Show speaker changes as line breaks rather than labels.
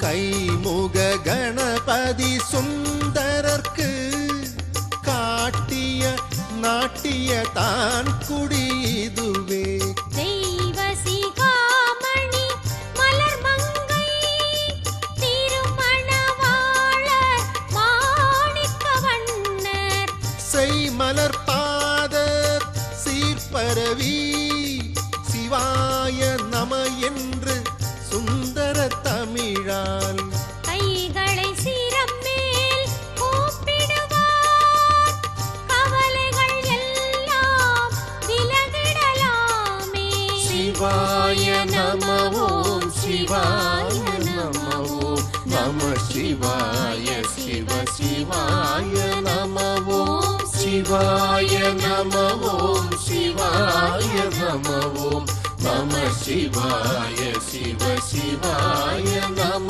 கைமுக கணபதி சுந்தரர்க்கு காட்டிய நாட்டிய தான் குடி இதுவே.
தெய்வசிகாமணி மலர்மங்கை திருமணவாளர் மாணிக்கவண்ணர்
செய்மலர் பாத சீர்பரவி சிவாய நம என்று சுந்தர தமிழால்
கைகளை சிரம் மேல் கூப்பிடுவார் கவலைகள் எல்லாம் விலகிடலாமே.
சிவாய நம ஓம் சிவாய நம ஓம் நம சிவாய சிவ சிவாய நம ஓம் சிவாய நம ஓம் சிவாய நம ஓம் நம சிவாய சிவ சிவாய நம